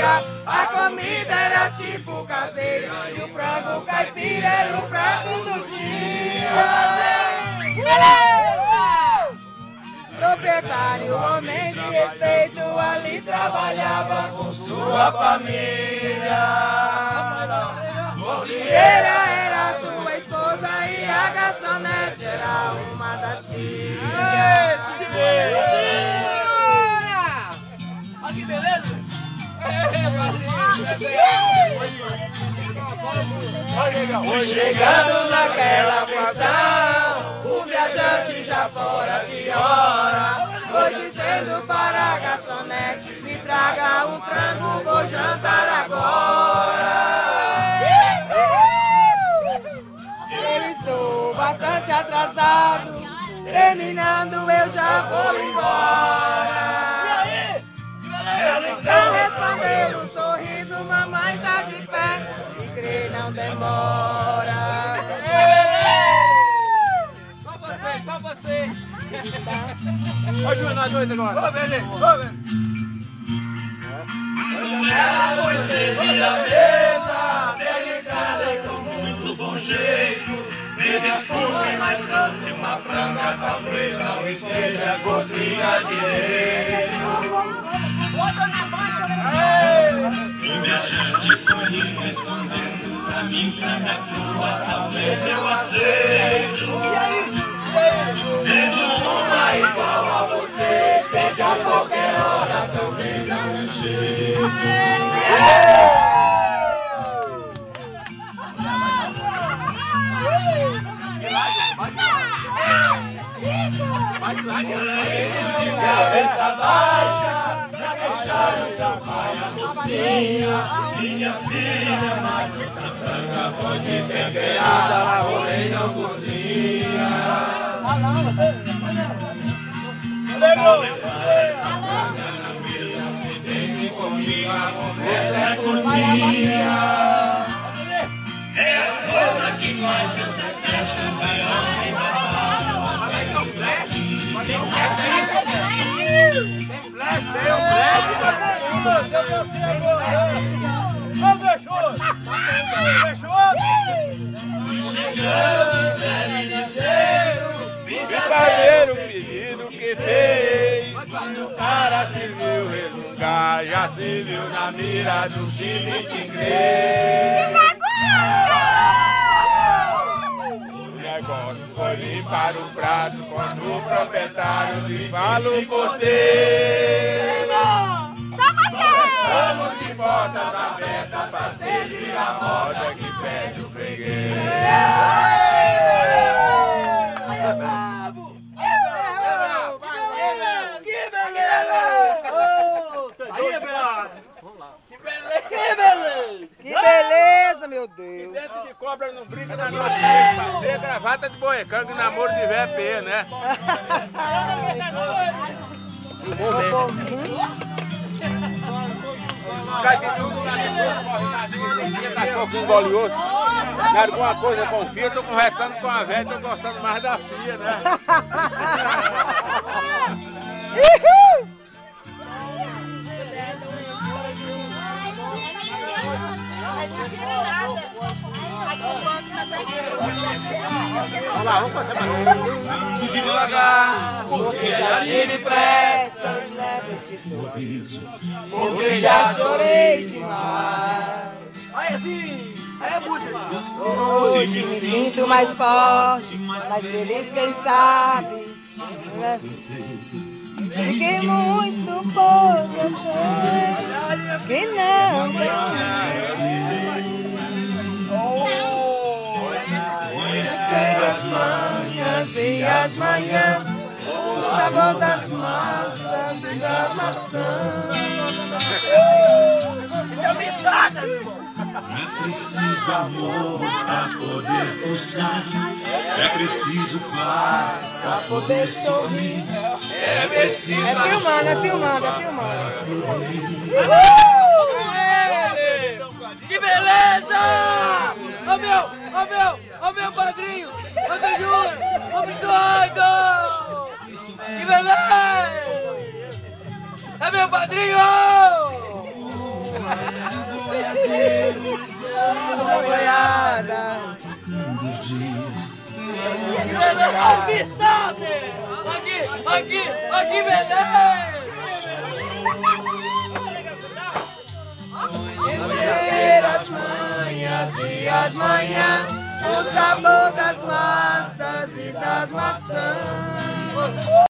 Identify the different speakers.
Speaker 1: família. A comida era tipo caseira e o frango caipira era o prato do dia. Proprietário, homem de respeito, ali trabalhava com sua família. Cozinheira era sua esposa e a garçonete era uma das filhas.
Speaker 2: Olha que beleza!
Speaker 1: Foi chegando naquela questão, o viajante já fora de hora, foi dizendo para a garçonete, me traga um frango, vou jantar agora. Eu estou bastante atrasado, terminando eu já vou embora. Ela então respondeu um sorriso, mamãe tá de pé, e crer não demora.
Speaker 2: Só você! Pode jogar nós dois agora! Vamos ver,
Speaker 1: Ela foi servir a mesa, delicada e com muito bom jeito. Me desculpe, mas trouxe uma franga, talvez não esteja cozida direito.
Speaker 3: O viajante foi lhe respondendo, pra mim franga crua, talvez eu aceito.
Speaker 1: Sendo uma igual a você, seja a qualquer hora, talvez não enche. De cabeça baixa, pra deixar o tamanho a mocinha. Minha filha, mas outra franga pode temperar, porém não cozinha. Se deite comigo, a conversa é curtinha. É a coisa que mais eu detesto, vai homem
Speaker 2: saber o pedido que fez. Quando o cara se viu resmungar, já se viu na mira do chifre inglês. O negócio foi limpar o prato quando o proprietário lhe fala o porteiro. Estamos de portas abertas pra servir a moda que pede o freguês.
Speaker 1: Que beleza, meu Deus!
Speaker 2: Dentro de cobra não brinca na noite de fazer, gravata de boecanga e namoro de VP, né? Cai de tudo lá depois, cachorro que engole outro. Não era alguma coisa com fia, tô conversando com a velha, tô gostando mais da fia, né? Vamos lá, vamos fazer mais
Speaker 1: devagar, porque já tive pressa, leva esse sorriso, porque já chorei demais.
Speaker 2: Olha assim, é música.
Speaker 1: Hoje me sinto mais forte, mais feliz, quem sabe. Fiquei muito por você, que não conhecer as manhas e as manhãs, o sabor das massas e das maçãs.
Speaker 3: É preciso amor pra poder pulsar, é preciso paz pra poder sorrir, é preciso
Speaker 1: É filmando.
Speaker 2: Que beleza! Ô meu padrinho! Ô meu Júnior! Ô meu doido! Que beleza! É meu padrinho!
Speaker 1: Aqui, Belém! Conhecer as manhas e as manhãs, o sabor das massas e das maçãs.